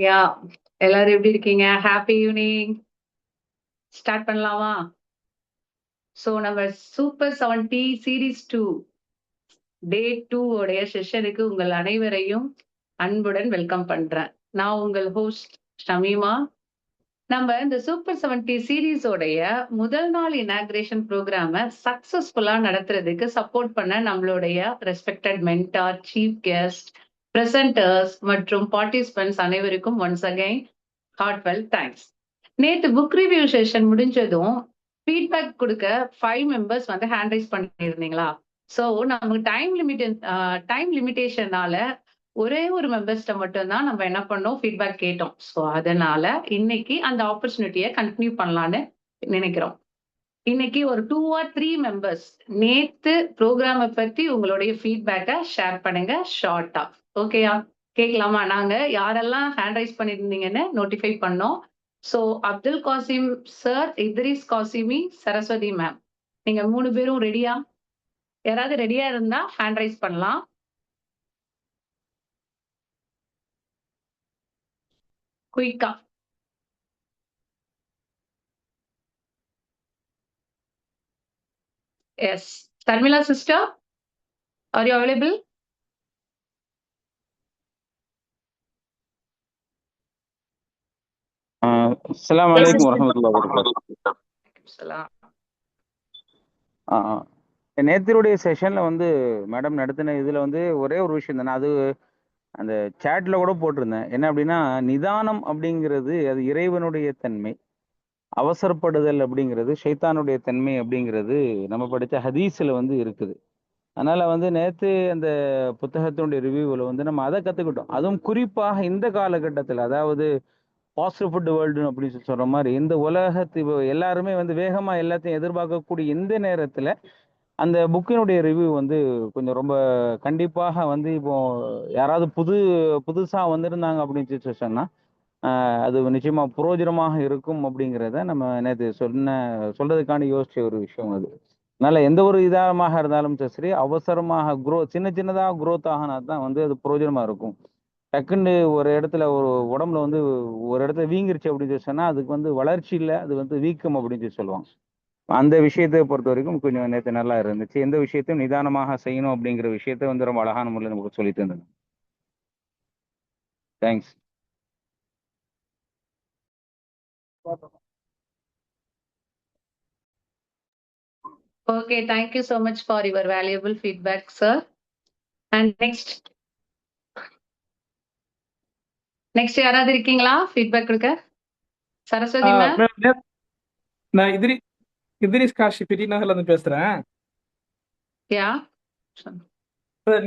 யா எல்லாரும் எப்படி இருக்கீங்க? Happy evening. ஸ்டார்ட் பண்ணலாமா? ஸோ நம்ம சூப்பர் 70 சீரீஸ் 2 டே 2 உடைய செஷனுக்கு உங்கள் அனைவரையும் அன்புடன் வெல்கம் பண்றேன். நான் உங்கள் ஹோஸ்ட் ஷமீமா. நம்ம இந்த சூப்பர் 70 சீரீஸோடைய முதல் நாள் இனாகிரேஷன் ப்ரோக்ராம சக்சஸ்ஃபுல்லா நடத்துறதுக்கு சப்போர்ட் பண்ண நம்மளுடைய respected mentor, chief guest, presenters மற்றும் பார்ட்டிசிபென்ட்ஸ் அனைவருக்கும் ஒன்ஸ் அகைன் ஹார்ட்வெல் தேங்க்ஸ். நேத்து புக் ரிவ்யூ செஷன் முடிஞ்சதும் ஃபீட்பேக் கொடுக்க 5 மெம்பர்ஸ் வந்து ஹேண்ட் ரைஸ் பண்ணியிருந்தீங்களா? ஸோ நமக்கு டைம் லிமிட்டேஷனால ஒரே ஒரு மெம்பர்ஸ்ட மட்டும்தான் நம்ம என்ன பண்ணோம் ஃபீட்பேக் கேட்டோம். ஸோ அதனால இன்னைக்கு அந்த ஆப்பர்ச்சுனிட்டியை கண்டினியூ பண்ணலான்னு நினைக்கிறோம். இன்னைக்கு ஒரு 2 or 3 மெம்பர்ஸ் நேத்து ப்ரோக்ராமை பத்தி உங்களுடைய ஃபீட்பேக்கை ஷேர் பண்ணுங்க ஷார்ட்டா. ஓகேயா? கேட்கலாமா? நாங்க யாரெல்லாம் ஹேண்ட் ரைஸ் பண்ணியிருந்தீங்கன்னு நோட்டிஃபை பண்ணோம். So Abdul Kasim sir, Idris Kasimi, Saraswati ma'am, நீங்க 3 பேரும் ரெடியா? யாராவது ரெடியா இருந்தா ஹேண்ட் ரைஸ் பண்ணலாம். குயிக்கா. Yes. Dharmila sister, are you available? அஸ்ஸலாமு அலைக்கும் வரஹ்மத்துல்லாஹி வபரகாத்துஹு. நேத்தினுடைய செஷன்ல வந்து மேடம் நடத்தின இதுல வந்து ஒரே ஒரு விஷயம் தான், அது அந்த சேட்ல கூட போட்டிருந்தேன். என்ன அப்படின்னா, நிதானம் அப்படிங்கிறது அது இறைவனுடைய தன்மை, அவசரப்படுதல் அப்படிங்கிறது ஷைத்தானுடைய தன்மை அப்படிங்கிறது நம்ம படித்த ஹதீஸ்ல வந்து இருக்குது. அதனால வந்து நேத்து அந்த புத்தகத்தினுடைய ரிவ்யூவில் வந்து நம்ம அதை கத்துக்கிட்டோம். அதுவும் குறிப்பாக இந்த காலகட்டத்தில், அதாவது ஃபாஸ்ட் ஃபுட் வேர்ல்டு அப்படின்னு சொல்ற மாதிரி இந்த உலகத்து எல்லாருமே வந்து வேகமா எல்லாத்தையும் எதிர்பார்க்கக்கூடிய இந்த நேரத்துல அந்த புக்கினுடைய ரிவ்யூ வந்து கொஞ்சம் ரொம்ப கண்டிப்பாக வந்து இப்போ யாராவது புதுசா வந்திருந்தாங்க அப்படின்னு சொன்னா அது நிச்சயமா புரோஜனமாக இருக்கும் அப்படிங்கிறத நம்ம நேற்று சொல்றதுக்காண்டி யோசிச்ச ஒரு விஷயம் அது. அதனால எந்த ஒரு இதாக இருந்தாலும் சரி, அவசரமாக சின்ன சின்னதா குரோத் ஆகினா தான் வந்து அது புரோஜனமா இருக்கும். டக்குன்னு ஒரு இடத்துல ஒரு உடம்புல வந்து ஒரு இடத்துல வீங்கிருச்சு அப்படின்னு சொன்னா அதுக்கு வந்து வளர்ச்சி இல்லை, அது வந்து வீக்கம் அப்படின்னு சொல்லுவாங்க. அந்த விஷயத்தை பொறுத்த வரைக்கும் கொஞ்சம் நேற்று நல்லா இருந்துச்சு. எந்த விஷயத்தையும் நிதானமாக செய்யணும் அப்படிங்கிற விஷயத்த வந்து ரொம்ப அழகான முறையில் நமக்கு சொல்லிட்டு இருந்தது. Thanks. Okay, thank you so much for your valuable feedback, sir. And next யாராவது இருக்கீங்களா ஃபீட்பேக் கொடுக்க? சரஸ்வதி மேம். நான் இத்ரிஸ் காஷிப் நகர்ல இருந்து பேசுறேன். யா.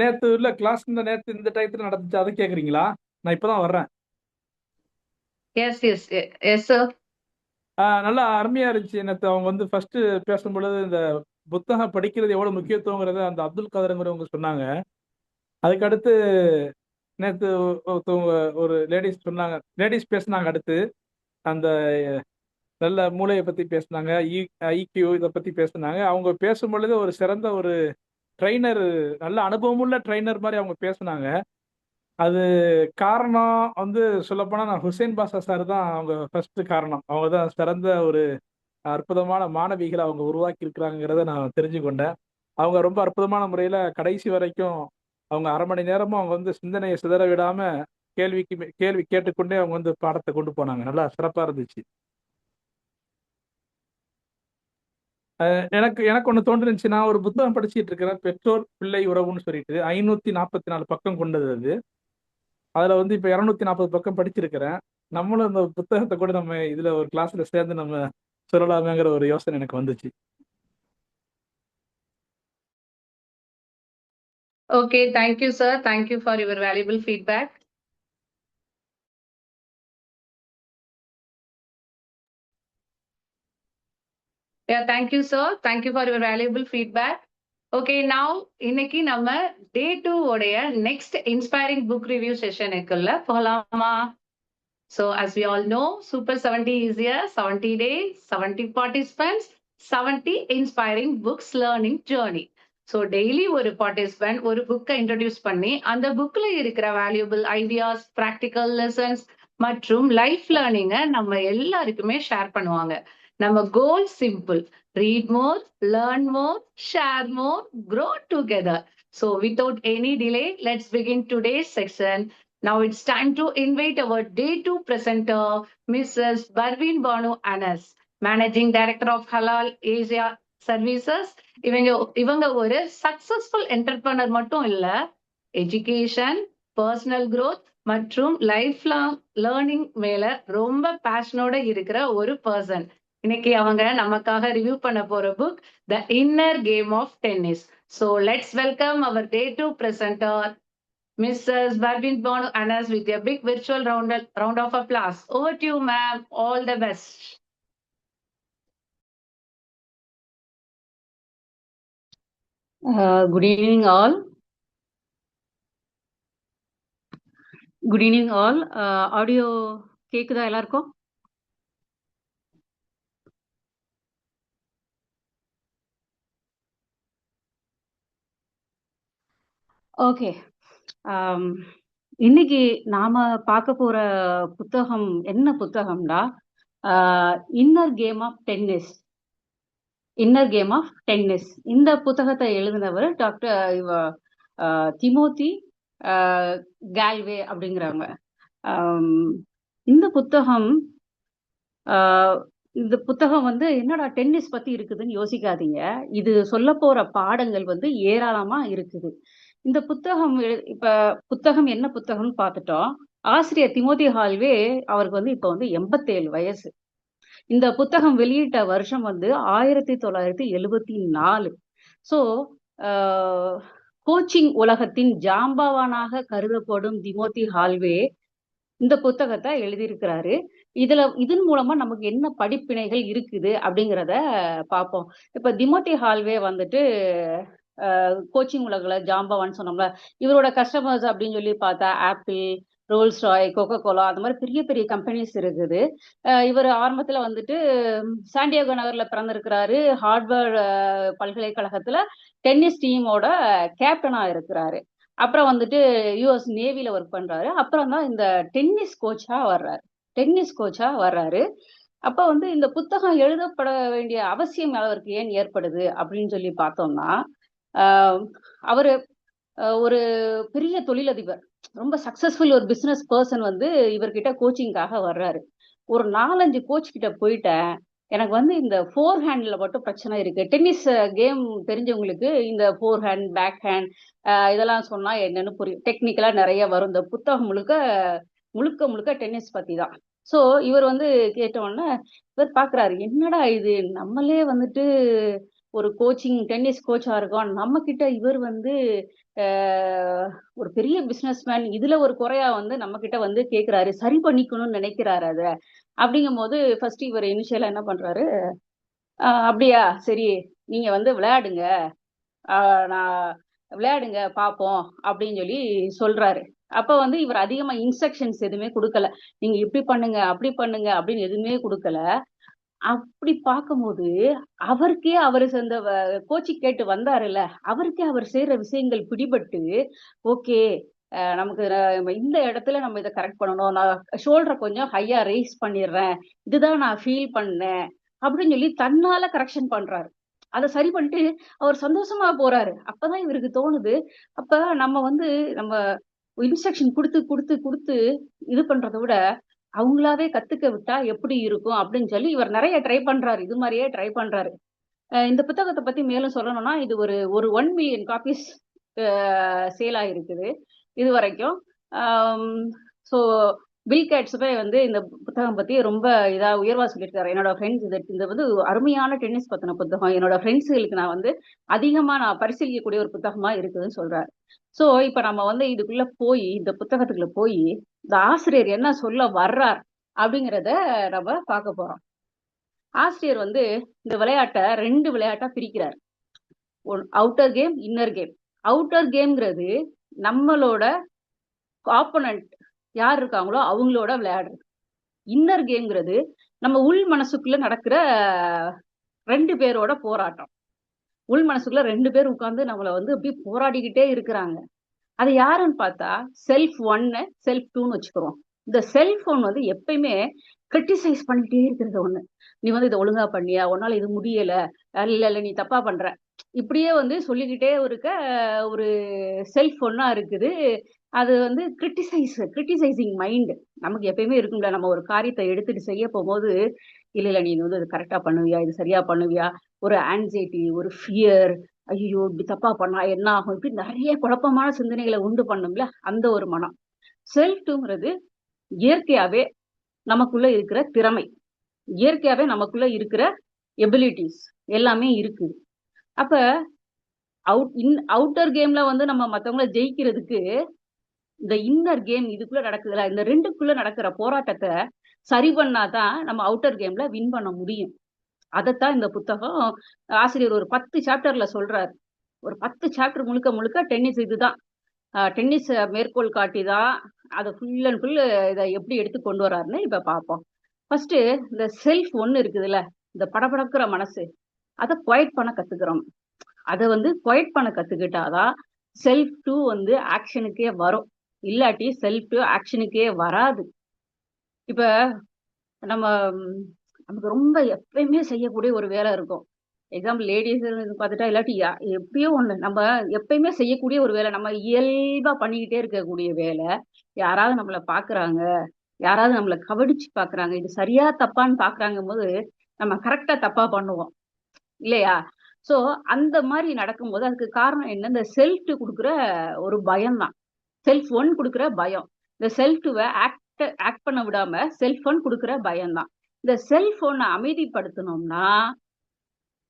நேத்து உள்ள கிளாஸ் நேத்து இந்த டயத்துல நடந்துச்சு, அதை கேக்குறீங்களா? நான் இப்பதான் வர்றேன். Yes yes yes sir. நல்லா அருமையா இருந்துச்சு. நேத்து அவங்க வந்து ஃபர்ஸ்ட் பேசும்பொழுது இந்த புத்தகம் படிக்கிறது எவ்வளவு முக்கியத்துவங்கிறத அந்த அப்துல் காதருங்கிறவங்க சொன்னாங்க. அதுக்கடுத்து நேத்து ஒரு லேடிஸ் பேசினாங்க. அடுத்து அந்த நல்ல மூளையை பத்தி பேசினாங்க, ஐக்யூ இதை பத்தி பேசினாங்க. அவங்க பேசும் பொழுது ஒரு சிறந்த ஒரு ட்ரைனர், நல்ல அனுபவமுள்ள ட்ரைனர் மாதிரி அவங்க பேசினாங்க. அது காரணம் வந்து சொல்லப்போனா நான் ஹுசைன் பாஷா சார் தான் அவங்க ஃபர்ஸ்ட் காரணம். அவங்க தான் சிறந்த ஒரு அற்புதமான மாணவிகளை அவங்க உருவாக்கி இருக்கிறாங்கிறத நான் தெரிஞ்சு கொண்டேன். அவங்க ரொம்ப அற்புதமான முறையில கடைசி வரைக்கும் அவங்க 1/2 மணி நேரமும் அவங்க வந்து சிந்தனையை சிதற விடாம கேள்வி கேட்டுக்கொண்டே அவங்க வந்து பாடத்தை கொண்டு போனாங்க. நல்லா சிறப்பா இருந்துச்சு. எனக்கு ஒண்ணு தோன்றுச்சு. நான் ஒரு புத்தகம் படிச்சுட்டு இருக்கிறேன், பெற்றோர் பிள்ளை உறவுன்னு சொல்லிட்டு 544 பக்கம் கொண்டது அது. அதுல வந்து இப்ப 240 பக்கம் படிச்சிருக்கிறேன். நம்மளும் இந்த புத்தகத்தை கூட நம்ம இதுல ஒரு கிளாஸ்ல சேர்ந்து நம்ம சொல்லலாமேங்கிற ஒரு யோசனை எனக்கு வந்துச்சு. Okay, thank you, sir. Thank you for your valuable feedback. Yeah, thank you, sir. Thank you for your valuable feedback. Okay, now இன்னைக்கு நம்ம day 2 உடைய next inspiring book review session-க்குள்ள போகலாமா? So as we all know, Super 70 is here, 70 days, 70 participants, 70 inspiring books learning journey. So daily ஒரு participant ஒரு புக்கை introduce பண்ணி அந்த புக்ல இருக்கிற வேல்யூபிள் ஐடியாஸ், ப்ராக்டிக்கல் லெசன்ஸ் மற்றும் லைஃப் லேர்னிங்க நம்ம எல்லாருக்குமே ஷேர் பண்ணுவாங்க. நம்ம goal simple. Read more, learn more, share more, grow together. So without any delay, let's begin today's section. Now it's time to invite our day 2 presenter, Mrs. Barvin Banu Anas, Managing Director of Halal Asia Services. இவங்க ஒரு successful entrepreneur மட்டும் இல்ல, education, personal growth மற்றும் life long learning மேல ரொம்ப பேஷனோட இருக்கிற ஒரு person. இன்னைக்கு அவங்க நமக்காக ரிவ்யூ பண்ண போற book the inner game of tennis. So let's welcome our day 2 presenter Mrs Parveen Banu Anas with a big virtual round of applause. Over to you, ma'am. All the best. Good evening all. Good evening all. Audio கேக்குதா எல்லாருக்கும்? Okay. இன்னைக்கு நாம பார்க்க போற புத்தகம் என்ன புத்தகம்டா, inner game of tennis. Inner game of tennis இந்த புத்தகத்தை எழுதினவர் டாக்டர் திமோத்தி கால்வே அப்படிங்கிறவங்க. இந்த புத்தகம் வந்து என்னடா டென்னிஸ் பத்தி இருக்குதுன்னு யோசிக்காதீங்க. இது சொல்ல போற பாடங்கள் வந்து ஏராளமா இருக்குது. இந்த புத்தகம் என்ன புத்தகம்னு பார்த்துட்டோம். ஆசிரியர் திமோத்தி ஹால்வே அவருக்கு வந்து இப்ப வந்து 87 வயசு. இந்த புத்தகம் வெளியிட்ட வருஷம் வந்து 1974. ஸோ கோச்சிங் உலகத்தின் ஜாம்பவானாக கருதப்படும் திமோத்தி ஹால்வே இந்த புத்தகத்தை எழுதியிருக்கிறாரு. இதன் மூலமா நமக்கு என்ன படிப்பினைகள் இருக்குது அப்படிங்கிறத பார்ப்போம். இப்ப திமோத்தி ஹால்வே வந்துட்டு கோச்சிங் உலகில் ஜாம்பவான்னு சொன்னோம்ல, இவரோட கஸ்டமர்ஸ் அப்படின்னு சொல்லி பார்த்தா Apple, Rolls Royce, Coca Cola, அந்த மாதிரி பெரிய பெரிய கம்பெனிஸ் இருக்குது. இவர் ஆரம்பத்துல வந்துட்டு சாண்டியாகோ நகர்ல பிறந்திருக்கிறாரு. ஹார்வர்ட் பல்கலைக்கழகத்துல டென்னிஸ் டீமோட கேப்டனா இருக்கிறாரு. அப்புறம் வந்துட்டு யூஎஸ் நேவில ஒர்க் பண்றாரு. அப்புறம் தான் இந்த டென்னிஸ் கோச்சா வர்றாரு. அப்ப வந்து இந்த புத்தகம் எழுதப்பட வேண்டிய அவசியம் அவருக்கு ஏன் ஏற்படுது அப்படின்னு சொல்லி பார்த்தோம்னா, அவரு ஒரு பெரிய தொழிலதிபர், ரொம்ப சக்சஸ்ஃபுல் ஒரு பிசினஸ் பர்சன் வந்து இவர்கிட்ட கோச்சிங்காக வர்றாரு. ஒரு 4-5 கோச் கிட்ட போயிட்டேன், எனக்கு வந்து இந்த ஃபோர் ஹேண்ட்ல மட்டும் பிரச்சனை இருக்கு. டென்னிஸ் கேம் தெரிஞ்சவங்களுக்கு இந்த ஃபோர் ஹேண்ட், பேக் ஹேண்ட் இதெல்லாம் சொன்னா என்னன்னு புரியும். டெக்னிக்கலா நிறைய வரும். இந்த புத்தகம் முழுக்க டென்னிஸ் பத்தி தான். ஸோ இவர் வந்து கேட்டோன்னே இவர் பாக்குறாரு, என்னடா இது, நம்மளே வந்துட்டு ஒரு டென்னிஸ் கோச்சா இருக்கோம், நம்ம கிட்ட இவர் வந்து ஒரு பெரிய பிசினஸ்மேன், இதுல ஒரு குறையா வந்து நம்ம கிட்ட வந்து கேட்கிறாரு, சரி பண்ணிக்கணும்னு நினைக்கிறாரு. அத அப்படிங்கும் போது ஃபர்ஸ்ட் இவர் இனிஷியலா என்ன பண்றாரு, அப்படியா சரி நீங்க வந்து விளையாடுங்க, நான் விளையாடுங்க பாப்போம் அப்படின்னு சொல்லி சொல்றாரு. அப்ப வந்து இவர் அதிகமா இன்ஸ்ட்ரக்ஷன்ஸ் எதுவுமே கொடுக்கல, நீங்க இப்படி பண்ணுங்க அப்படி பண்ணுங்க அப்படின்னு எதுவுமே கொடுக்கல. அப்படி பார்க்கும்போது அவருக்கே அவரு அந்த கோச்சி கேட்டு வந்தாருல்ல, அவருக்கே அவர் செய்யற விஷயங்கள் பிடிபட்டு, ஓகே நமக்கு இந்த இடத்துல நம்ம இதை கரெக்ட் பண்ணணும், நான் ஷோல்டரை கொஞ்சம் ஹையா ரைஸ் பண்ணிடுறேன், இதுதான் நான் ஃபீல் பண்ணேன் அப்படின்னு சொல்லி தன்னால கரெக்ஷன் பண்றாரு. அதை சரி பண்ணிட்டு அவர் சந்தோஷமா போறாரு. அப்பதான் இவருக்கு தோணுது, அப்ப நம்ம வந்து நம்ம இன்ஸ்ட்ரக்ஷன் கொடுத்து இது பண்றதை விட அவங்களாவே கத்துக்க விட்டா எப்படி இருக்கும் அப்படின்னு சொல்லி இவர் நிறைய ட்ரை பண்றாரு. இது மாதிரியே ட்ரை பண்றாரு. இந்த புத்தகத்தை பத்தி மேலும் சொல்லணும்னா, இது ஒரு 1 மில்லியன் காப்பீஸ் சேல் ஆயிருக்குது இது வரைக்கும். ஸோ பில் கேட்ஸுமே வந்து இந்த புத்தகம் பத்தி ரொம்ப உயர்வா சொல்லியிருக்காரு. என்னோட ஃப்ரெண்ட்ஸ் இந்த வந்து அருமையான டென்னிஸ் பத்தின புத்தகம், என்னோட ஃப்ரெண்ட்ஸுகளுக்கு நான் வந்து அதிகமா நான் பரிசீலிக்கக்கூடிய ஒரு புத்தகமா இருக்குதுன்னு சொல்றாரு. ஸோ இப்ப நம்ம வந்து இந்த புத்தகத்துக்குள்ள போய் இந்த ஆசிரியர் என்ன சொல்ல வர்றார் அப்படிங்கிறத நம்ம பார்க்க போறோம். ஆசிரியர் வந்து இந்த விளையாட்டை 2 விளையாட்டா பிரிக்கிறார். Outer game, inner game. Outer கேம்ங்கிறது நம்மளோட ஆப்போனன்ட் யார் இருக்காங்களோ அவங்களோட விளையாடுறது. இன்னர் கேம்ங்கிறது நம்ம உள் மனசுக்குள்ள நடக்கிற 2 பேரோட போராட்டம். உள் மனசுக்குள்ள 2 பேர் உட்கார்ந்து நம்மளை வந்து அப்படியே போராடிக்கிட்டே இருக்கிறாங்க. அது யாருன்னு பார்த்தா செல்ஃப் 1, செல்ஃப் 2ன்னு வச்சுக்கிறோம். இந்த செல்போன் வந்து எப்பயுமே கிரிட்டிசைஸ் பண்ணிட்டே இருக்கிறது ஒண்ணு. நீ வந்து இதை ஒழுங்கா பண்ணியா, உன்னால இது முடியல, இல்ல நீ தப்பா பண்ற, இப்படியே வந்து சொல்லிக்கிட்டே இருக்க ஒரு செல்போனா இருக்குது. அது வந்து கிரிட்டிசைசிங் மைண்ட் நமக்கு எப்பயுமே இருக்கும்ல. நம்ம ஒரு காரியத்தை எடுத்துட்டு செய்ய போகும்போது, இல்ல நீ வந்து இது கரெக்டா பண்ணுவியா, இது சரியா பண்ணுவியா, ஒரு ஆன்சைட்டி, ஒரு ஃபியர், ஐயோ இப்படி தப்பா பண்ணா என்ன ஆகும், இப்படி நிறைய குழப்பமான சிந்தனைகளை உண்டு பண்ணும்ல, அந்த ஒரு மனம். செல்ஃப் டூங்கிறது இயற்கையாவே நமக்குள்ள இருக்கிற திறமை, இயற்கையாவே நமக்குள்ள இருக்கிற எபிலிட்டிஸ் எல்லாமே இருக்குது. அப்ப அவுட்டர் கேம்ல வந்து நம்ம மத்தவங்கள ஜெயிக்கிறதுக்கு இந்த இன்னர் கேம் இதுக்குள்ள நடக்குதுல, இந்த ரெண்டுக்குள்ள நடக்கிற போராட்டத்தை சரி பண்ணாதான் நம்ம அவுட்டர் கேம்ல வின் பண்ண முடியும். அதைத்தான் இந்த புத்தகம் ஆசிரியர் ஒரு 10 சாப்டர்ல சொல்றாரு. ஒரு 10 சாப்டர் முழுக்க முழுக்க டென்னிஸ் இதுதான். டென்னிஸ் மேற்கோள் காட்டி தான் அதை ஃபுல் அண்ட் ஃபுல் இதை எப்படி எடுத்து கொண்டு வர்றாருன்னு இப்ப பார்ப்போம். ஃபர்ஸ்ட் இந்த செல்ஃப் ஒன்னு இருக்குதுல்ல, இந்த படபடக்கிற மனசு, அதை குவைட் பண்ண கத்துக்கிறோம். அதை வந்து குவைட் பண்ண கத்துக்கிட்டாதான் செல்ஃப் டூ வந்து ஆக்ஷனுக்கே வரும். இல்லாட்டி செல்ஃப் டூ ஆக்ஷனுக்கே வராது. இப்ப நம்ம நமக்கு ரொம்ப எப்பயுமே செய்யக்கூடிய ஒரு வேலை இருக்கும். எக்ஸாம்பிள் லேடிஸ் பார்த்துட்டா, இல்லாட்டி எப்படியோ ஒண்ணு நம்ம எப்பயுமே செய்யக்கூடிய ஒரு வேலை, நம்ம இயல்பா பண்ணிக்கிட்டே இருக்கக்கூடிய வேலை. யாராவது நம்மள பாக்குறாங்க, யாராவது நம்மள கவனிச்சு பாக்குறாங்க, இது சரியா தப்பான்னு பாக்குறாங்க போது நம்ம கரெக்டா தப்பா பண்ணுவோம் இல்லையா? சோ அந்த மாதிரி நடக்கும்போது அதுக்கு காரணம் என்ன? இந்த செல்ஃப் கொடுக்குற ஒரு பயம் தான். செல்ஃப் ஒன் கொடுக்குற பயம். இந்த செல்ஃப்வை ஆக்ட் பண்ண விடாம செல்ஃப் ஒன் கொடுக்குற பயம் தான். இந்த செல்ஃப் ஒன்னை அமைதிப்படுத்தணும்னா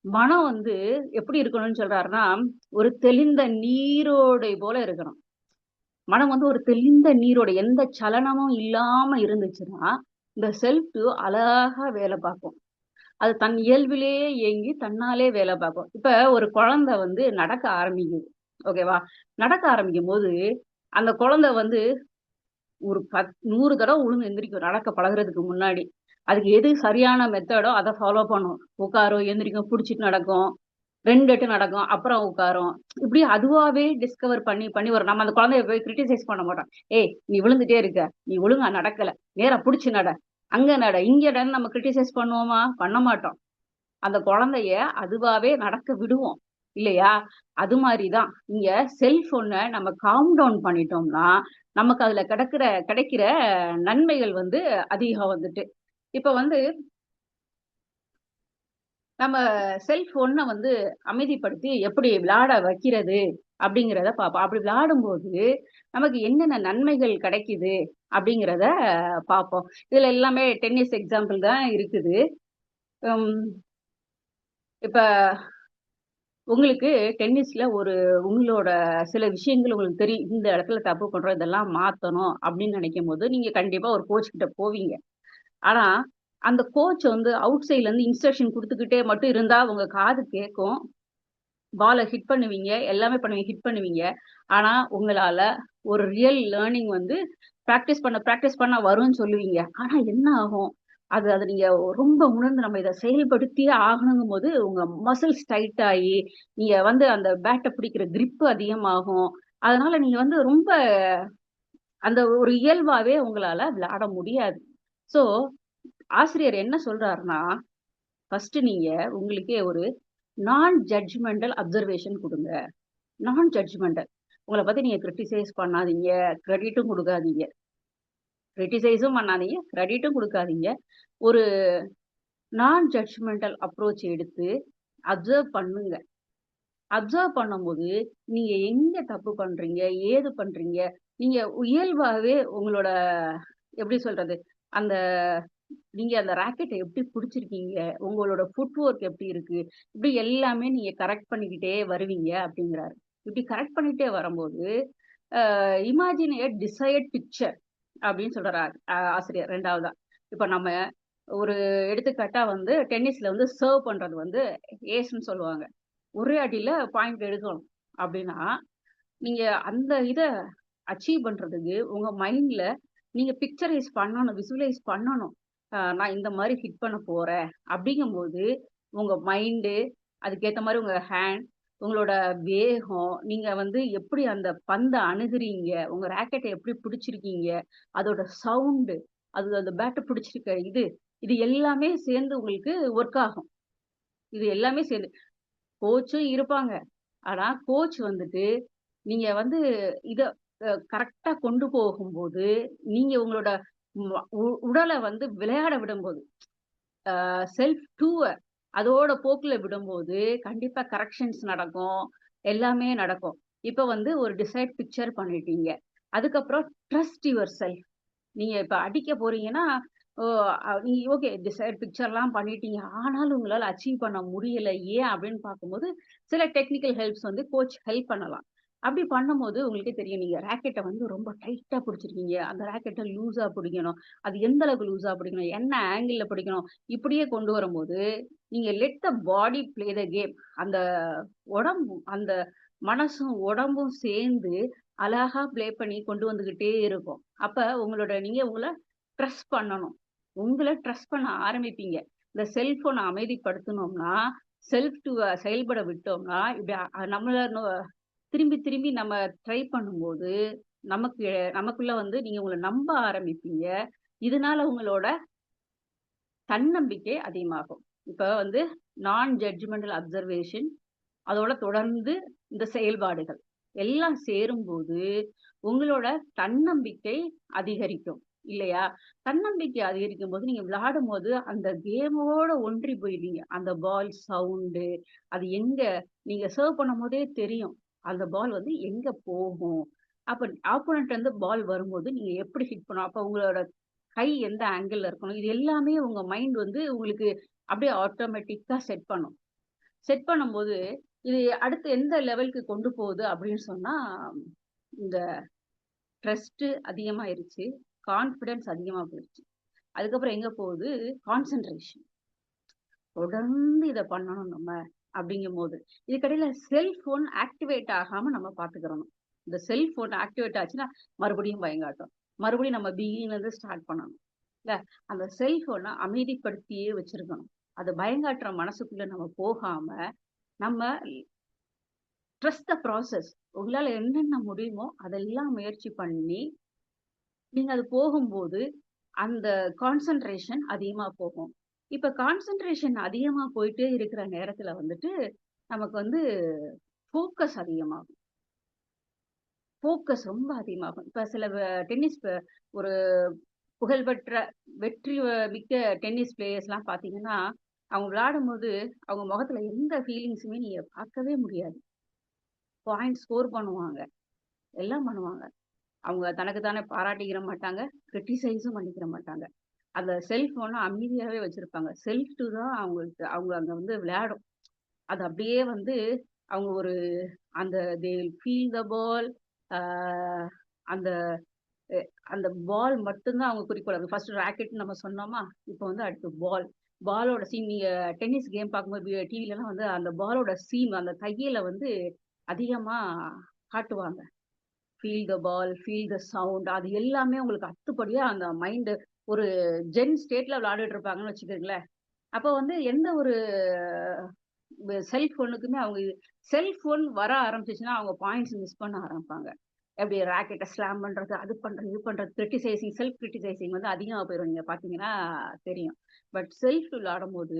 மனம் வந்து எப்படி இருக்கணும்னு சொல்றாருன்னா, ஒரு தெளிந்த நீரோடை போல இருக்கணும். மனம் வந்து ஒரு தெளிந்த நீரோட எந்த சலனமும் இல்லாம இருந்துச்சுன்னா இந்த செல்ஃப் அழகா வேலை பார்க்கும். அது தன் இயல்பிலேயே இயங்கி தன்னாலே வேலை பார்க்கும். இப்ப ஒரு குழந்தை வந்து நடக்க ஆரம்பிக்குது, ஓகேவா? நடக்க ஆரம்பிக்கும் போது அந்த குழந்தை வந்து ஒரு 100 தடவை உழுந்து எந்திரிக்கும் நடக்க பழகுறதுக்கு முன்னாடி. அதுக்கு எது சரியான மெத்தடோ அதை ஃபாலோ பண்ணும். உட்காரும், எந்திரிக்கும், பிடிச்சிட்டு நடக்கும், 2 எட்டு நடக்கும், அப்புறம் உட்காரும். இப்படி அதுவாவே டிஸ்கவர் பண்ணி பண்ணி வரும். நம்ம அந்த குழந்தைய போய் கிரிட்டிசைஸ் பண்ண மாட்டோம். ஏய் நீ விழுந்துட்டே இருக்க, நீ ஒழுங்கா நடக்கல, நேரா புடிச்சு நட, அங்க நட, இங்க நடன்னு நம்ம கிரிட்டிசைஸ் பண்ணுவோமா? பண்ண மாட்டோம். அந்த குழந்தைய அதுவாவே நடக்க விடுவோம் இல்லையா? அது மாதிரிதான் இங்க செல்போனை நம்ம காம் டவுன் பண்ணிட்டோம்னா நமக்கு அதுல கிடைக்கிற நன்மைகள் வந்து அதிகம் வந்துட்டு. இப்ப வந்து நம்ம செல்போனை வந்து அமைதிப்படுத்தி எப்படி விளையாட வைக்கிறது அப்படிங்கிறத பார்ப்போம். அப்படி விளையாடும் போது நமக்கு என்னென்ன நன்மைகள் கிடைக்குது அப்படிங்கிறத பார்ப்போம். இதுல எல்லாமே டென்னிஸ் எக்ஸாம்பிள் தான் இருக்குது. இப்ப உங்களுக்கு டென்னிஸ்ல உங்களோட சில விஷயங்கள் உங்களுக்கு தெரியும். இந்த இடத்துல தப்பு பண்றோம், இதெல்லாம் மாத்தணும் அப்படின்னு நினைக்கும் போது நீங்க கண்டிப்பா ஒரு கோச் கிட்ட போவீங்க. ஆனா அந்த கோச் வந்து அவுட் சைட்ல இருந்து இன்ஸ்ட்ரக்ஷன் கொடுத்துக்கிட்டே மட்டும் இருந்தா உங்க காது கேட்கும். பாலை ஹிட் பண்ணுவீங்க, எல்லாமே பண்ணுவீங்க, ஹிட் பண்ணுவீங்க. ஆனா உங்களால ஒரு ரியல் லேர்னிங் வந்து ப்ராக்டிஸ் பண்ண வரும்னு சொல்லுவீங்க. ஆனா என்ன ஆகும்? அது நீங்க ரொம்ப உணர்ந்து நம்ம இதை செயல்படுத்தியே ஆகணுங்கும் போது உங்க மசில்ஸ் டைட் ஆகி நீங்க வந்து அந்த பேட்டை பிடிக்கிற கிரிப் அதிகமாகும். அதனால நீங்க வந்து ரொம்ப அந்த ஒரு இயல்பாவே உங்களால விளையாட முடியாது. சோ ஆசிரியர் என்ன சொல்றாருன்னா, ஃபர்ஸ்ட் நீங்க உங்களுக்கே ஒரு நான் ஜட்ஜ்மெண்டல் அப்சர்வேஷன் கொடுங்க. நான் ஜட்ஜ்மெண்டல். உங்களை பத்தி நீங்க கிரிட்டிசைஸ் பண்ணாதீங்க, கிரெடிட்டும் கொடுக்காதீங்க. கிரிட்டிசைஸும் பண்ணாதீங்க, கிரெடிட்டும் கொடுக்காதீங்க. ஒரு நான் ஜட்ஜ்மெண்டல் அப்ரோச் எடுத்து அப்சர்வ் பண்ணுங்க. அப்சர்வ் பண்ணும்போது நீங்க எங்க தப்பு பண்றீங்க, ஏது பண்றீங்க, நீங்க இயல்பாவே உங்களோட எப்படி சொல்றது, அந்த நீங்க அந்த ராக்கெட்டை எப்படி பிடிச்சிருக்கீங்க, உங்களோட ஃபுட் ஒர்க் எப்படி இருக்கு, இப்படி எல்லாமே நீங்க கரெக்ட் பண்ணிக்கிட்டே வருவீங்க அப்படிங்கிறாரு. இப்படி கரெக்ட் பண்ணிட்டே வரும்போது இமேஜின் ஏ டிசைர்ட் பிக்சர் அப்படின்னு சொல்றாரு ஆசிரியர். ரெண்டாவதா இப்ப நம்ம ஒரு எடுத்துக்காட்டா வந்து டென்னிஸ்ல வந்து சர்வ் பண்றது வந்து ஏஸ்ன்னு சொல்லுவாங்க. ஒரே அடியில பாயிண்ட் எடுக்கணும் அப்படின்னா நீங்க அந்த இதை அச்சீவ் பண்றதுக்கு உங்க மைண்ட்ல நீங்க பிக்சரைஸ் பண்ணணும், விசுவலைஸ் பண்ணணும். நான் இந்த மாதிரி ஹிட் பண்ண போறேன் அப்படிங்கும்போது உங்க மைண்டு, அதுக்கேற்ற மாதிரி உங்க ஹேண்ட், உங்களோட வேகம், நீங்க வந்து எப்படி அந்த பந்த அணுகுறீங்க, உங்க ராக்கெட்ட எப்படி பிடிச்சிருக்கீங்க, அதோட சவுண்டு, அது அந்த பேட்ட பிடிச்சிருக்க இது எல்லாமே சேர்ந்து உங்களுக்கு ஒர்க் ஆகும். இது எல்லாமே சேர்ந்து. கோச்சும் இருப்பாங்க. ஆனா கோச் வந்துட்டு நீங்க வந்து இத கரெக்ட்டா கொண்டு போகும்போது, நீங்க உங்களோட உடல வந்து விளையாட விடும்போது, செல்ஃப் 2வ அதோட போக்குல விடும்போது, கண்டிப்பா கரெக்ஷன்ஸ் நடக்கும். எல்லாமே நடக்கும். இப்ப வந்து ஒரு டிசைட் பிக்சர் பண்ணிட்டீங்க. அதுக்கப்புறம் ட்ரஸ்ட் யுவர் செல்ஃப். நீங்க இப்ப அடிக்க போறீங்கன்னா, ஓ நீங்க ஓகே டிசைட் பிக்சர்லாம் பண்ணிட்டீங்க. ஆனாலும் உங்களால அச்சீவ் பண்ண முடியல. ஏன் அப்படின்னு பார்க்கும்போது, சில டெக்னிக்கல் ஹெல்ப்ஸ் வந்து கோச் ஹெல்ப் பண்ணலாம். அப்படி பண்ணும்போது உங்களுக்கே தெரியும். நீங்க ராக்கெட்ட வந்து ரொம்ப டைட்டா புடிச்சிருக்கீங்க. அந்த ராக்கெட்ட லூஸா பிடிக்கணும். அது எந்த அளவுக்கு லூஸா பிடிக்கணும்? என்ன ஆங்கிள்ல பிடிக்கணும்? இப்படியே கொண்டு வரும்போது, நீங்க let the body play the game. அந்த அந்த மனசும், உடம்பும் சேர்ந்து அழகா ப்ளே பண்ணி கொண்டு வந்துகிட்டே இருக்கும். அப்ப நீங்க உங்கள ட்ரஸ்ட் பண்ணணும். உங்கள ட்ரஸ்ட் பண்ண ஆரம்பிப்பீங்க. இந்த செல்ஃபோன அமைதிப்படுத்துனோம்னா, செல்ஃப் டூவ செயல்பட விட்டோம்னா, இப்படி நம்மள திரும்பி திரும்பி நம்ம ட்ரை பண்ணும்போது, நமக்கு நமக்குள்ள வந்து நீங்க உங்கள நம்ப ஆரம்பிப்பீங்க. இதனால உங்களோட தன்னம்பிக்கை அதிகமாகும். இப்ப வந்து நான் ஜட்ஜ்மெண்டல் அப்சர்வேஷன், அதோட தொடர்ந்து இந்த செயல்பாடுகள் எல்லாம் சேரும்போது, உங்களோட தன்னம்பிக்கை அதிகரிக்கும். இல்லையா? தன்னம்பிக்கை அதிகரிக்கும்போது, நீங்க விளையாடும்போது அந்த கேமோட ஒன்றி போயிருவீங்க. அந்த பால் சவுண்டு, அது எங்க நீங்க சர்வ் பண்ணும்போதே தெரியும். அந்த பால் வந்து எங்க போகும்? அப்ப ஆப்போனன்ட் வந்து பால் வரும்போது, நீங்க எப்படி ஹிட் பண்ணணும்? அப்ப உங்களோட கை எந்த ஆங்கிள்ல இருக்கணும்? இது எல்லாமே உங்க மைண்ட் வந்து உங்களுக்கு அப்படியே ஆட்டோமேட்டிக்கா செட் பண்ணும். செட் பண்ணும்போது, இது அடுத்து எந்த லெவலுக்கு கொண்டு போகுது அப்படின்னு சொன்னா, இந்த ட்ரஸ்ட் அதிகமாயிருச்சு. கான்ஃபிடன்ஸ் அதிகமா போயிருச்சு. அதுக்கப்புறம் எங்க போகுது? கான்சன்ட்ரேஷன். தொடர்ந்து இத பண்ணணும் நம்ம அப்படிங்கும்போது, இதுக்கிடையில செல்ஃபோன் ஆக்டிவேட் ஆகாம நம்ம பார்த்துக்கிறணும். இந்த செல்ஃபோன் ஆக்டிவேட் ஆச்சுன்னா, மறுபடியும் பயங்காட்டும். மறுபடியும் நம்ம பிகினிங்லேருந்து ஸ்டார்ட் பண்ணணும். இல்ல, அந்த செல்ஃபோன அமைதிப்படுத்தியே வச்சிருக்கணும். அது பயங்காட்டுற மனசுக்குள்ள நம்ம போகாம, நம்ம ட்ரஸ்ட் த ப்ராசஸ். உங்களால என்னென்ன முடியுமோ அதெல்லாம் முயற்சி பண்ணி, நீங்க அது போகும்போது, அந்த கான்சன்ட்ரேஷன் அதிகமா போகும். இப்ப கான்சன்ட்ரேஷன் அதிகமா போயிட்டே இருக்கிற நேரத்துல வந்துட்டு, நமக்கு வந்து ஃபோக்கஸ் அதிகமாகும். ஃபோக்கஸ் ரொம்ப அதிகமாகும். இப்ப சில டென்னிஸ் ஒரு புகழ்பெற்ற வெற்றி மிக்க டென்னிஸ் பிளேயர்ஸ்லாம் பார்த்தீங்கன்னா, அவங்க விளையாடும்போது, அவங்க முகத்துல எந்த ஃபீலிங்ஸுமே நீங்க பார்க்கவே முடியாது. பாயிண்ட் ஸ்கோர் பண்ணுவாங்க. எல்லாம் பண்ணுவாங்க. அவங்க தனக்கு தானே பாராட்டிக்கிற மாட்டாங்க. கிரிட்டிசைஸும் பண்ணிக்கிற மாட்டாங்க. அந்த செல்ஃபோன அமைதியாவே வச்சிருப்பாங்க. செல்ஃப் டூ தான் அவங்க அங்க வந்து விளையாடும். அது அப்படியே வந்து அவங்க ஒரு அந்த தே வில் ஃபீல் த பால். ஆ அந்த எ அந்த பால் மட்டும் தான் அவங்க குறிக்கோள். அது ஃபர்ஸ்ட் ராக்கெட்ன்னு நம்ம சொன்னோமா? இப்போ வந்து அடுத்து பால். பாலோட சீன் நீங்க டென்னிஸ் கேம் பார்க்கும்போது டிவிலலாம் வந்து அந்த பாலோட சீம் அந்த தையல வந்து அதிகமா காட்டுவாங்க. Feel the ball, feel the sound அது எல்லாமே உங்களுக்கு அத்துப்படியா அந்த மைண்ட் ஒரு ஜென் ஸ்டேட்ல விளையாடிட்டு இருப்பாங்கன்னு வச்சுக்கோங்களேன். அப்போ வந்து எந்த ஒரு செல்ஃபோனுக்குமே செல்ஃபோன் வர ஆரம்பிச்சுச்சுன்னா அவங்க பாயிண்ட்ஸ் மிஸ் பண்ண ஆரம்பிப்பாங்க. எப்படி ராக்கெட்ட ஸ்லாம் பண்றது, அது பண்றது, இது பண்றது, கிரிட்டிசைசிங், செல்ஃப் கிரிட்டிசைசிங் வந்து அதிகமா போயிரும். நீங்க பார்த்தீங்கன்னா தெரியும். பட் செல்ஃப் விளையாடும்போது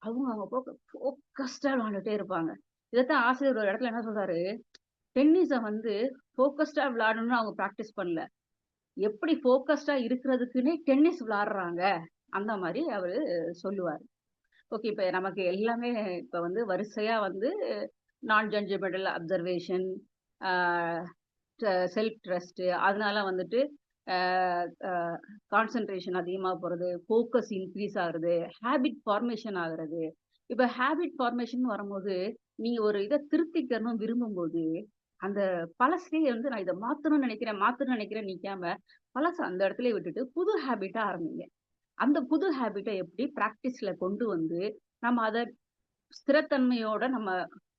அவங்க போக்க ஃபோக்கஸ்டா விளையாண்டுட்டே இருப்பாங்க. இதத்தான் ஆசிரியர் ஒரு இடத்துல என்ன சொல்றாரு, டென்னிஸ வந்து ஃபோக்கஸ்டா விளையாடணும்னு அவங்க பிராக்டிஸ் பண்ணல. எப்படி ஃபோக்கஸ்டா இருக்கிறதுக்குன்னே டென்னிஸ் விளையாடுறாங்க. அந்த மாரி அவரு சொல்லுவாரு. ஓகே. இப்ப நமக்கு எல்லாமே இப்ப வந்து வரிசையா வந்து நான் ஜட்ஜ்மெண்டல் அப்சர்வேஷன், ஆ செல்ஃப் ட்ரஸ்ட் அதனால வந்துட்டு அ அ கான்சன்ட்ரேஷன் அதிகமா போறது, ஃபோக்கஸ் இன்க்ரீஸ் ஆகுறது, ஹேபிட் ஃபார்மேஷன் ஆகுறது. இப்ப ஹேபிட் ஃபார்மேஷன் வரும்போது, நீங்க ஒரு இத திருத்திக்கணும் விரும்பும்போது, அந்த பழசையே வந்து நான் இத மாத்தணும்னு நினைக்கிறேன் நிக்காம, பழச அந்த இடத்துலயே விட்டுட்டு புது ஹேபிட்டா ஆரம்பிங்க. அந்த புது ஹேபிட்ட எப்படி பிராக்டிஸ்ல கொண்டு வந்து, நம்ம அத ஸ்திரத்தன்மையோட நம்ம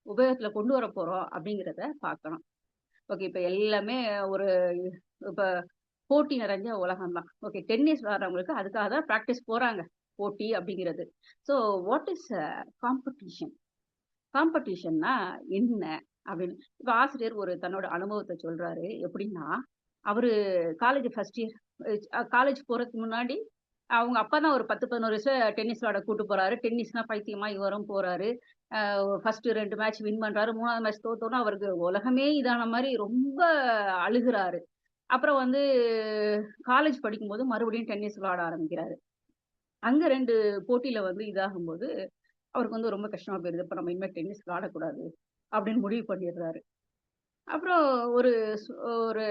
உபயோகத்துல கொண்டு வரப்போறோம் அப்படிங்கிறத பார்க்கணும். ஓகே. இப்ப எல்லாமே ஒரு இப்ப போட்டி நிறைஞ்ச உலகம் தான். ஓகே. டென்னிஸ் விளையாடுறவங்களுக்கு அதுக்காக தான் பிராக்டிஸ் போறாங்க. போட்டி அப்படிங்கிறது. So what is competition? காம்படிஷன்னா என்ன அப்படின்னு. இப்ப ஆசிரியர் ஒரு தன்னோட அனுபவத்தை சொல்றாரு. எப்படின்னா, அவரு காலேஜ் ஃபர்ஸ்ட் இயர் காலேஜ் போறதுக்கு முன்னாடி அவங்க அப்பா தான் ஒரு 10, 11 வயசுல டென்னிஸ் விளையாட கூட்டு போறாரு. டென்னிஸ்னா பைத்தியமா இவரும் போறாரு. ஃபர்ஸ்ட் 2 மேட்ச் வின் பண்றாரு. 3வது மேட்ச் தோத்தோனே அவருக்கு உலகமே இதான மாரி ரொம்ப அழுகுறாரு. அப்புறம் வந்து காலேஜ் படிக்கும்போது மறுபடியும் டென்னிஸ் விளையாட ஆரம்பிக்கிறாரு. அங்க 2 போட்டியில வந்து இதாகும்போது, அவருக்கு வந்து ரொம்ப கஷ்டமா போயிருது. அப்ப நம்ம இனிமே டென்னிஸ் விளையாடக்கூடாது அப்படின்னு முடிவு பண்ணிடுறாரு. அப்புறம் ஒரு ஒரு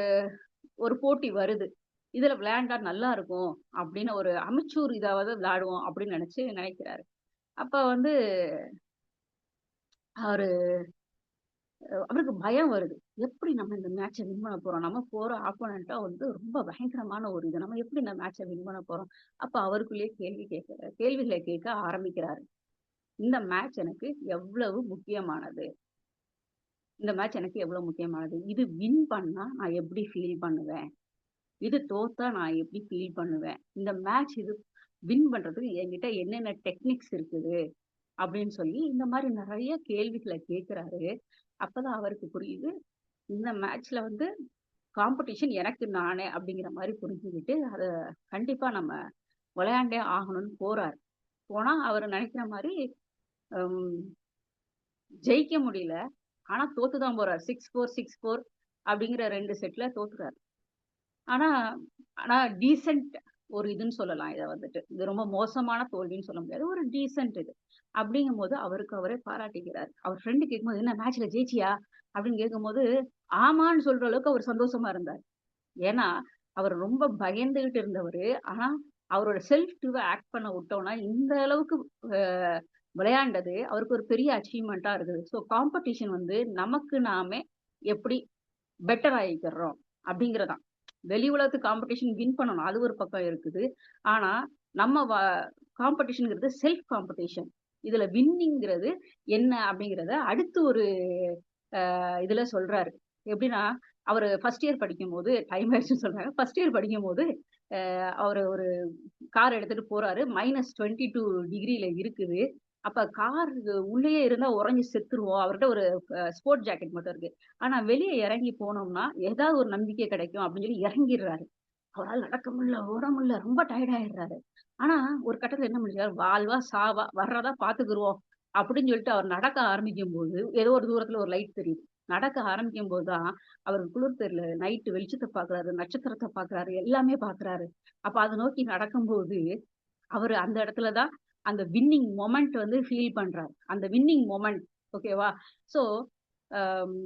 ஒரு போட்டி வருது. இதுல விளையாண்டா நல்லா இருக்கும் அப்படின்னு ஒரு அமெச்சூர் இதாவது விளையாடுவோம் அப்படின்னு நினைக்கிறாரு. அப்ப வந்து அவரு அவருக்கு பயம் வருது. எப்படி நம்ம இந்த மேட்ச வின் பண்ண போறோம்? நம்ம போற ஆப்போனன்ட்டா வந்து ரொம்ப பயங்கரமான ஒரு இது. நம்ம எப்படி இந்த மேட்ச வின் பண்ண போறோம்? அப்ப அவருக்குள்ளேயே கேள்விகளை கேட்க ஆரம்பிக்கிறாரு. இந்த மேட்ச் எனக்கு எவ்வளவு முக்கியமானது? இந்த மேட்ச் எனக்கு எவ்வளவு முக்கியமானது? இது வின் பண்ணா நான் எப்படி ஃபீல் பண்ணுவேன்? இது தோத்தா நான் எப்படி ஃபீல் பண்ணுவேன்? இந்த மேட்ச் இது வின் பண்றதுக்கு என்கிட்ட என்னென்ன டெக்னிக்ஸ் இருக்குது? அப்படின்னு சொல்லி இந்த மாரி நெறைய கேள்விகள கேட்கிறாரு. அப்பதான் அவருக்கு புரியுது. இந்த மேட்ச்ல வந்து காம்படிஷன் எனக்கு நானே அப்படிங்கிற மாரி புரிஞ்சுகிட்டு, அத கண்டிப்பா நம்ம விளையாண்டே ஆகணும்னு போறாரு. போனா அவரு நெனைக்கிற மாரி ம் ஜெயிக்க முடியல. ஆனா தோத்து தான் போறாரு. 6-4, 6-4 அப்படிங்கிற 2 செட்ல தோத்துறாரு. ஆனா ஆனா டீசென்ட் ஒரு இதுன்னு சொல்லலாம் இத வந்துட்டு. இது ரொம்ப மோசமான தோல்வின்னு சொல்ல முடியாது. ஒரு டீசென்ட் இது. அப்படிங்கும்போது அவருக்கு அவரே பாராட்டிக்கிறாரு. அவர் ஃப்ரெண்ட் கேட்கும்போது, "என்ன மேட்ச்ல ஜெயிச்சியா?" அப்படின்னு கேட்கும்போது, ஆமான்னு சொல்ற அளவுக்கு அவர் சந்தோஷமா இருந்தாரு. ஏன்னா, அவர் ரொம்ப பயந்துகிட்டு இருந்தவரு. ஆனா, அவரோட செல்ஃப் டூவ ஆக்ட் பண்ண விட்டோம்னா, இந்த அளவுக்கு அ விளையாண்டது அவருக்கு ஒரு பெரிய அச்சீவ்மென்ட்டா இருக்குது. ஸோ காம்படிஷன் வந்து நமக்கு நாமே எப்படி பெட்டர் ஆயிக்கிறோம் அப்படிங்கிறதான். வெளி உலகத்து காம்படிஷன் வின் பண்ணணும். அது ஒரு பக்கம் இருக்குது. ஆனா, நம்ம காம்படிஷன்ங்கிறது செல்ஃப் காம்படிஷன். இதுல வின்னிங்கிறது என்ன அப்படிங்கிறத அடுத்து ஒரு இதுல சொல்றாரு. எப்படின்னா, அவரு ஃபர்ஸ்ட் இயர் படிக்கும்போது டைம் ஆயிடுச்சுன்னு சொல்றாங்க. ஃபர்ஸ்ட் இயர் படிக்கும்போது, அவரு ஒரு கார் எடுத்துட்டு போறாரு. -22 டிகிரில இருக்குது. அப்ப கார் உள்ளேயே இருந்தா உறைஞ்சு செத்துருவோம். அவர்ட்ட ஒரு ஸ்போர்ட் ஜாக்கெட் மட்டும் இருக்கு. ஆனா வெளிய இறங்கி போனோம்னா, ஏதாவது ஒரு நம்பிக்கை கிடைக்கும் அப்படின்னு சொல்லி இறங்கிர்றாரு. அவரால நடக்க முடியல, ஓட முடியல. ரொம்ப டயர்ட் ஆயிடுறாரு. ஆனா, ஒரு கட்டத்துல என்ன முடிச்சாரு, வாழ்வா, சாவா வர்றதா பார்த்துக்குருவோம் அப்படின்னு சொல்லிட்டு அவர் நடக்க ஆரம்பிக்கும்போது, ஏதோ ஒரு தூரத்துல ஒரு லைட் தெரியுது. நடக்க ஆரம்பிக்கும்போது தான் அவருக்கு குளிர் தெரியல. நைட்டு வெளிச்சத்த பார்க்குறாரு, நட்சத்திரத்த பார்க்குறாரு, எல்லாமே பார்க்குறாரு. அப்ப அத நோக்கி நடக்கும்போது, அவரு அந்த இடத்துல தான் அந்த வின்னிங் மொமெண்ட் வந்து ஃபீல் பண்றாரு. அந்த வின்னிங் மொமெண்ட் ஓகேவா? ஸோ, அம்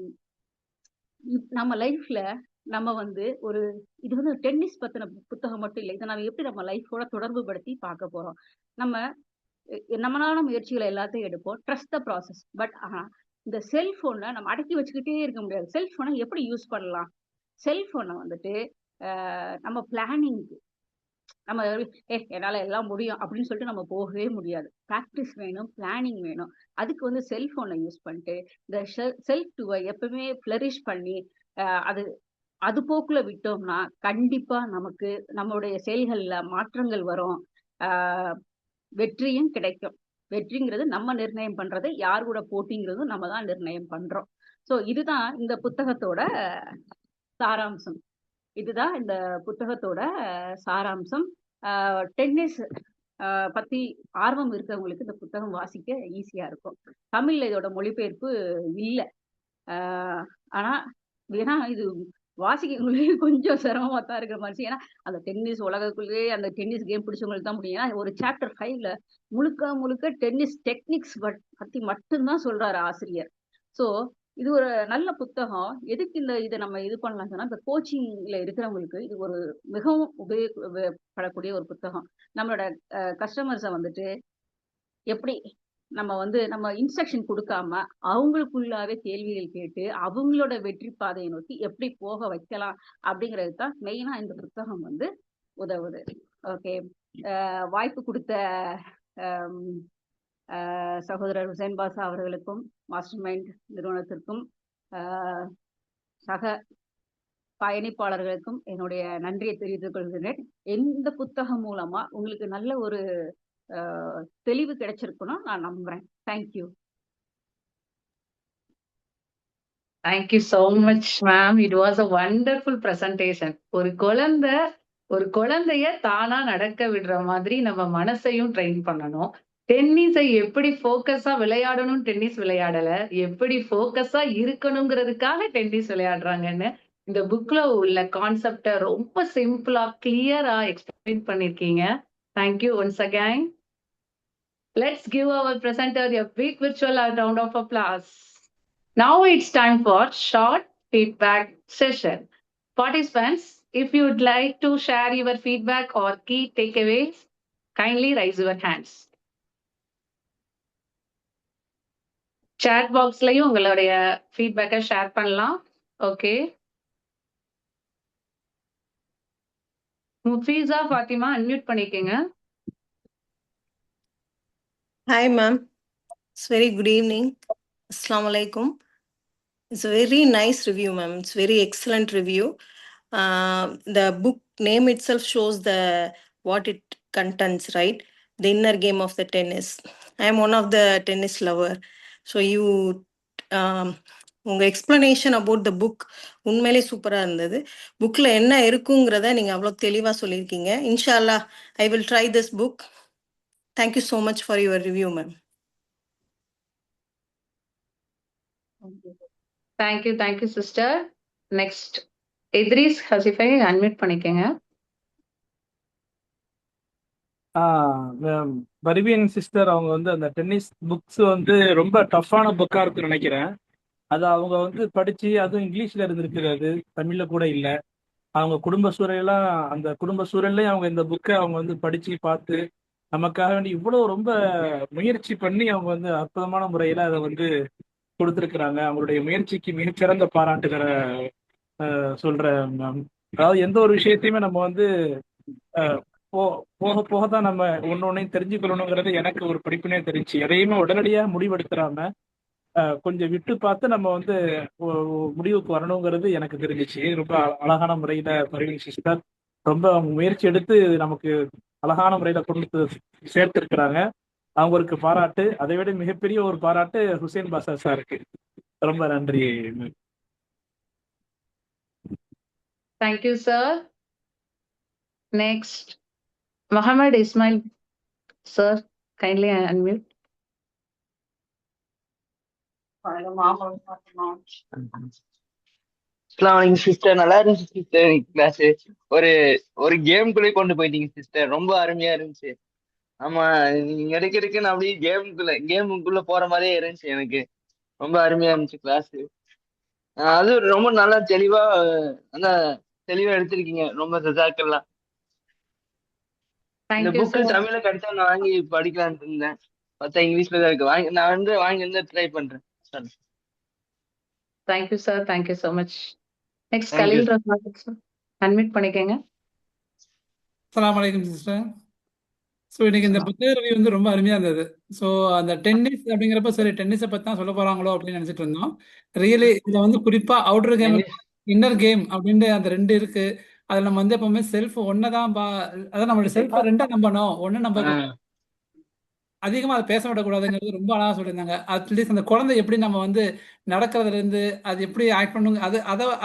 நம்ம லைஃப்ல நம்ம வந்து ஒரு இது வந்து டென்னிஸ் பத்தின புத்தகம் மட்டும் இல்ல. இத நம்ம எப்படி நம்ம லைஃபோட தொடர்பு படுத்தி பார்க்க போறோம். நம்ம நம்மளான முயற்சிகள எல்லாத்தையும் எடுப்போம். Trust the process. பட் ஆனா, இந்த செல்ஃபோன நம்ம அடக்கி வச்சுக்கிட்டே இருக்க முடியாது. செல்ஃபோன எப்படி யூஸ் பண்ணலாம்? செல்ஃபோன வந்துட்டு நம்ம பிளானிங்க்கு நம்ம என்னால எல்லாம் முடியும் அப்படின்னு சொல்லிட்டு நம்ம போகவே முடியாது. பிராக்டிஸ் வேணும், பிளானிங் வேணும். அதுக்கு வந்து செல்ஃபோன யூஸ் பண்ணிட்டு, இந்த செல்ஃப் டூவ எப்பவுமே ஃப்ளரிஷ் பண்ணி, அது அது போக்குல விட்டோம்னா, கண்டிப்பா நமக்கு நம்மளுடைய செயல்கள்ல மாற்றங்கள் வரும். ஆ வெற்றியும் கிடைக்கும். வெற்றிங்கிறது நம்ம நிர்ணயம் பண்றது. யார் கூட போட்டிங்கிறதும் நம்ம தான் நிர்ணயம் பண்றோம். ஸோ இதுதான் இந்த புத்தகத்தோட சாராம்சம். இதுதான் இந்த புத்தகத்தோட சாராம்சம். டென்னிஸ் பத்தி ஆர்வம் இருக்கவங்களுக்கு இந்த புத்தகம் வாசிக்க ஈஸியா இருக்கும். தமிழ்ல இதோட மொழிபெயர்ப்பு இல்ல. அ ஆனா ஏன்னா இது வாசிக்கிறவங்களுக்கு கொஞ்சம் சிரமமா தான் இருக்கிற மாரி இருந்துச்சு. ஏன்னா, அந்த டென்னிஸ் உலகக்குள்ளேயே அந்த டென்னிஸ் கேம் பிடிச்சவங்களுக்கு தான் முடியும். ஏன்னா, ஒரு சாப்டர் 5ல முழுக்க முழுக்க டென்னிஸ் டெக்னிக்ஸ் பத்தி மட்டும் தான் சொல்றாரு ஆசிரியர். ஸோ, இது ஒரு நல்ல புத்தகம். எதுக்கு இத நம்ம இது பண்ணலாம்னு சொன்னா, இந்த கோச்சிங்ல இருக்கிறவங்களுக்கு இது ஒரு மிகவும் படக்கூடிய ஒரு புத்தகம். நம்மளோட கஸ்டமர்ஸ வந்துட்டு எப்படி நம்ம வந்து நம்ம இன்ஸ்ட்ரக்ஷன் குடுக்காம, அவங்களுக்குள்ளாவே கேள்விகள் கேட்டு, அவங்களோட வெற்றி பாதையை நோக்கி எப்படி போக வைக்கலாம் அப்படிங்கிறது தான் மெயினா இந்த புத்தகம் வந்து உதவுது. ஓகே. வாய்ப்பு குடுத்த அம் சகோதரர் ஹுசைன் பாஷா அவர்களுக்கும், மாஸ்டர் மைண்ட் நிறுவனத்திற்கும், அ சக பயணிப்பாளர்களுக்கும் என்னுடைய நன்றியை தெரிவித்துக் கொள்கிறேன். இந்த புத்தகம் மூலமா உங்களுக்கு நல்ல ஒரு தெளிவு கிடைச்சிருக்கும்னு நான் நம்புறேன். Thank you. Thank you so much ma'am. It was a wonderful presentation. ஒரு குழந்தைய தானா நடக்க விடுற மாதிரி நம்ம மனசையும் ட்ரெயின் பண்ணணும். டென்னிஸை எப்படி ஃபோக்கஸா விளையாடணும், டென்னிஸ் விளையாடல, எப்படி ஃபோக்கஸா இருக்கணுங்கிறதுக்காக டென்னிஸ் விளையாடுறாங்கன்னு இந்த புக்ல உள்ள கான்செப்ட ரொம்ப சிம்பிளா கிளியரா எக்ஸ்பிளைன் பண்ணிருக்கீங்க. Thank you once again. Let's give our presenter a big virtual round of applause. Now it's time for short feedback session. Participants, if you would like to share your feedback or key takeaways, kindly raise your hands. Chat boxலயும் உங்களுடைய feedback share பண்ணலாம். Okay. முஃபீஸா Fathima unmute பண்ணிக்கங்க. Hi, ma'am. It's very good evening. Assalamu alaikum. It's a very nice review, ma'am. It's very excellent review. The book name itself shows what it contains, right? The inner game of the tennis. I am one of the tennis lover. So உங்க explanation about the book உண்மையிலே சூப்பராக இருந்தது. புக்கில் என்ன இருக்குங்கிறத நீங்கள் அவ்வளோ தெளிவாக சொல்லியிருக்கீங்க. இன்ஷால்லா I will try this book. Thank you so much for your review, ma'am. Thank you sister. Next, Idris ஹசிஃபை அன்மியூட் பண்ணிக்கங்க. பரிவியன் சிஸ்டர் அவங்க வந்து அந்த டென்னிஸ் புக்ஸ் வந்து ரொம்ப டஃப்பான புக்கா இருக்குன்னு நினைக்கிறேன். அது அவங்க வந்து படிச்சு, அதுவும் இங்கிலீஷ்ல இருந்திருக்கிறது, தமிழ்ல கூட இல்லை. அவங்க குடும்ப சூழலாம், அந்த குடும்ப சூழல்லையும் அவங்க இந்த புக்கை அவங்க வந்து படிச்சு பார்த்து நமக்காக வேண்டி இவ்வளவு ரொம்ப முயற்சி பண்ணி அவங்க வந்து அற்புதமான முறையில அதை வந்து கொடுத்துருக்குறாங்க. அவங்களுடைய முயற்சிக்கு மிகச்சிறந்த பாராட்டுகிற சொல்றேன் மேம். அதாவது எந்த ஒரு விஷயத்தையுமே நம்ம வந்து போக போக தான் நம்ம ஒன்னொன்னையும் தெரிஞ்சுக்கணுங்கிறது எனக்கு ஒரு படிப்பினே தெரிஞ்சு. எதையுமே உடனடியாக முடிவெடுத்துறாம கொஞ்சம் விட்டு பார்த்து நம்ம வந்து முடிவுக்கு வரணுங்கிறது எனக்கு தெரிஞ்சிச்சு. ரொம்ப அழகான முறையில பரிவின் சிஸ்டர் ரொம்ப முயற்சி எடுத்து நமக்கு அழகான முறையில கொண்டு சேர்த்திருக்கிறாங்க. அவங்களுக்கு பாராட்டு. அதை விட மிகப்பெரிய ஒரு பாராட்டு ஹுசேன் பாஷா சாருக்கு. ரொம்ப நன்றி. Thank you sir. Next Mohammed Ismail sir, kindly unmute. Sister, நல்லா இருந்துச்சு சிஸ்டர் கிளாஸ். ஒரு கேம்குள்ளே கொண்டு போயிட்டீங்க சிஸ்டர், ரொம்ப அருமையா இருந்துச்சு. ஆமா, நீங்க இடைக்கு நான் அப்படியே கேமுக்குள்ள போற மாதிரியே இருந்துச்சு. எனக்கு ரொம்ப அருமையா இருந்துச்சு கிளாஸ். அது ரொம்ப நல்லா நல்லா தெளிவா எடுத்திருக்கீங்க. ரொம்ப ஜஸாக்கல்லாம். இந்த புக்கு தமிழ்ல கிடைச்சா நான் வாங்கி படிக்கலான்னு இருந்தேன். பார்த்தா இங்கிலீஷ்ல தான் இருக்கு. நான் வாங்கி ட்ரை பண்றேன். Thank you sir. Thank you so much. Next Khalil Rahman sir, unmute பண்ணிக்கங்க. அஸ்ஸலாமு அலைக்கும் சிஸ்டர். ஸோ இன்னைக்கு இந்த புத்தக ரிவ்யூ வந்து ரொம்ப அருமையாக இருந்தது. ஸோ அந்த டென்னிஸ் அப்படிங்கிறப்ப சரி டென்னிஸை பற்றி தான் சொல்ல போகிறாங்களோ அப்படின்னு நினச்சிட்டு இருந்தோம். ரியலி இதில் வந்து குறிப்பாக அவுட்டர் கேம், இன்னர் கேம் அப்படின்ட்டு அந்த ரெண்டு இருக்கு. அதில் நம்ம வந்து எப்பவுமே செல்ஃப் ஒன்றை தான் அதான் நம்மளோட செல்ஃபை ரெண்டா நம்பணும். ஒன்று நம்ம அதிகமாக அதை பேச விடக்கூடாதுங்கிறது ரொம்ப அழகாக சொல்லியிருந்தாங்க. அட்லீஸ்ட் அந்த குழந்தை எப்படி நம்ம வந்து நடக்கிறதுலேருந்து அது எப்படி ஆக்ட் பண்ணுங்க,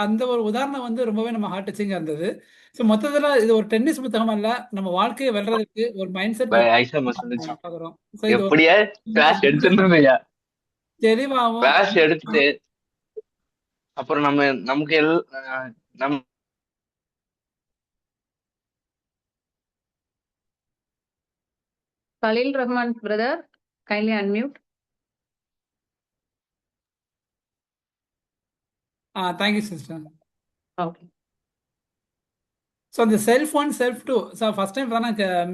அந்த ஒரு உதாரணம் வந்து ரொம்பவே நம்ம ஹார்ட் டச்சிங்காக இருந்தது. ஸோ மொத்தத்தில் இது ஒரு டென்னிஸ் புத்தகம் அல்ல, நம்ம வாழ்க்கையை வெல்றதுக்கு ஒரு மைண்ட் செட் பார்க்குறோம். தெளிவாகவும் எடுத்துட்டு அப்புறம் நமக்கு Khaleel Rahman brother, kindly unmute. Thank you sister. Okay. So அந்த self one self two, so first time தான்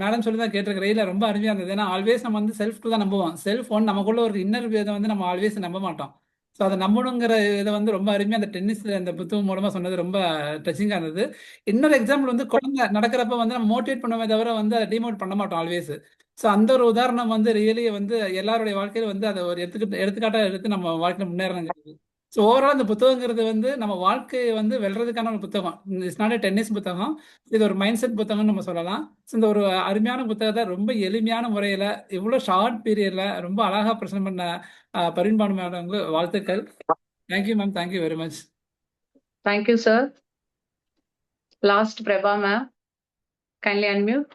மேடம் சொல்லி தான் கேட்டிருக்கிறேன். இல்லை ரொம்ப அருமையாக இருந்தது. ஏன்னா ஆல்வேஸ் நம்ம வந்து செல்ஃப் டூ தான் நம்புவோம். செல்ஃப் ஒன் நமக்குள்ள ஒரு இன்னர் இதை வந்து நம்ம ஆல்வேஸ் நம்ப மாட்டோம். ஸோ அதை நம்பணுங்கிற இதை வந்து ரொம்ப அருமையாக அந்த டென்னிஸ் அந்த புத்தகம் மூலமாக சொன்னது ரொம்ப டச்சிங்காக இருந்தது. இன்னொரு எக்ஸாம்பிள் வந்து குழந்தை நடக்கிறப்ப வந்து நம்ம மோட்டிவேட் பண்ணுவோமே தவிர வந்து அதை டிமோட் பண்ண மாட்டோம் ஆல்வேஸ். ஸோ அந்த ஒரு உதாரணம் வந்து ரியலி வந்து எல்லாருடைய வாழ்க்கையில் வந்து அதை ஒரு எடுத்துக்காட்டாக எடுத்து நம்ம வாழ்க்கையில் முன்னேறணுங்கிறது. ஸோ ஓவரால் இந்த புத்தகங்கிறது வந்து நம்ம வாழ்க்கையை வந்து வெல்றதுக்கான ஒரு புத்தகம். இட்ஸ் நாட் டென்னிஸ் புத்தகம், இது ஒரு மைண்ட் செட் புத்தகம்னு நம்ம சொல்லலாம். ஸோ இந்த ஒரு அருமையான புத்தகத்தை ரொம்ப எளிமையான முறையில் இவ்வளோ ஷார்ட் பீரியடில் ரொம்ப அழகாக பிரசன்ட் பண்ண பரின்பாடு மேடங்களுக்கு வாழ்த்துக்கள். Thank you ma'am, thank you very much. Thank you, sir. Last, Prabha ma'am. Kindly unmute.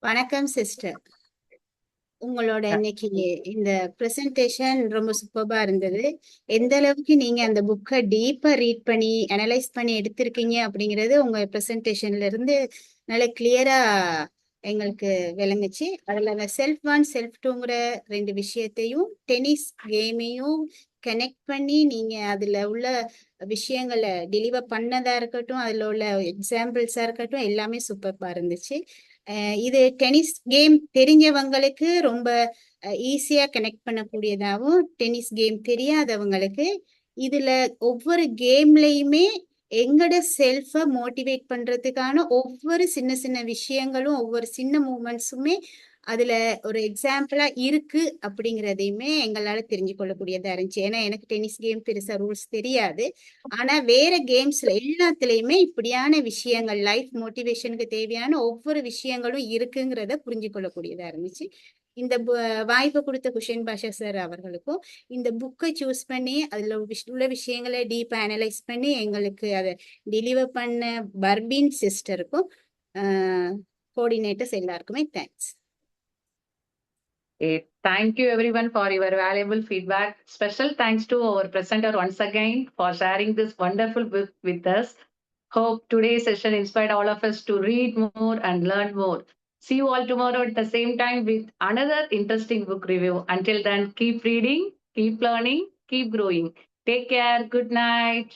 வணக்கம் சிஸ்டர். உங்களோட இன்னைக்கு இந்த பிரசன்டேஷன் ரொம்ப சூப்பர்பா இருந்தது. எந்த அளவுக்கு நீங்க அந்த புக்கை டீப்பா ரீட் பண்ணி அனலைஸ் பண்ணி எடுத்திருக்கீங்க அப்படிங்கிறது உங்க பிரசன்டேஷன்ல இருந்து நல்ல கிளியரா எங்களுக்கு விளங்குச்சு. அதுல அந்த செல்ஃப் 1 செல்ஃப் 2ங்கிற 2 விஷயத்தையும் டென்னிஸ் கேமையும் கனெக்ட் பண்ணி நீங்க அதுல உள்ள விஷயங்களை டெலிவர் பண்ணதா இருக்கட்டும், அதுல உள்ள எக்ஸாம்பிள்ஸா இருக்கட்டும், எல்லாமே சூப்பர்பா இருந்துச்சு. இது டென்னிஸ் கேம் தெரிஞ்சவங்களுக்கு ரொம்ப ஈஸியா கனெக்ட் பண்ணக்கூடியதாகவும், டென்னிஸ் கேம் தெரியாதவங்களுக்கு இதுல ஒவ்வொரு கேம்லயுமே எங்கட செல்ஃபை மோட்டிவேட் பண்றதுக்கான ஒவ்வொரு சின்ன சின்ன விஷயங்களும், ஒவ்வொரு சின்ன மூமெண்ட்ஸுமே அதுல ஒரு எக்ஸாம்பிளா இருக்கு அப்படிங்கிறதையுமே எங்களால தெரிஞ்சு கொள்ளக்கூடியதா இருந்துச்சு. ஏன்னா எனக்கு டென்னிஸ் கேம் பெருசா ரூல்ஸ் தெரியாது. ஆனா வேற கேம்ஸ்ல எல்லாத்துலயுமே இப்படியான விஷயங்கள், லைஃப் மோட்டிவேஷனுக்கு தேவையான ஒவ்வொரு விஷயங்களும் இருக்குங்கிறத புரிஞ்சு கொள்ளக்கூடியதா இருந்துச்சு. இந்த வாய்ப்பு கொடுத்த குஷன் பாஷா சார் அவர்களுக்கும், இந்த புக்கை சூஸ் பண்ணி அதுல உள்ள விஷயங்களை டீப்பா அனலைஸ் பண்ணி எங்களுக்கு அதை டெலிவர் பண்ண பர்பீன் சிஸ்டருக்கும் கோஆர்டினேட்டர்ஸ் எல்லாருக்குமே thanks. Thank you everyone for your valuable feedback. Special thanks to our presenter once again for sharing this wonderful book with us. Hope today's session inspired all of us to read more and learn more. See you all tomorrow at the same time with another interesting book review. Until then, keep reading, keep learning, keep growing. Take care. Good night.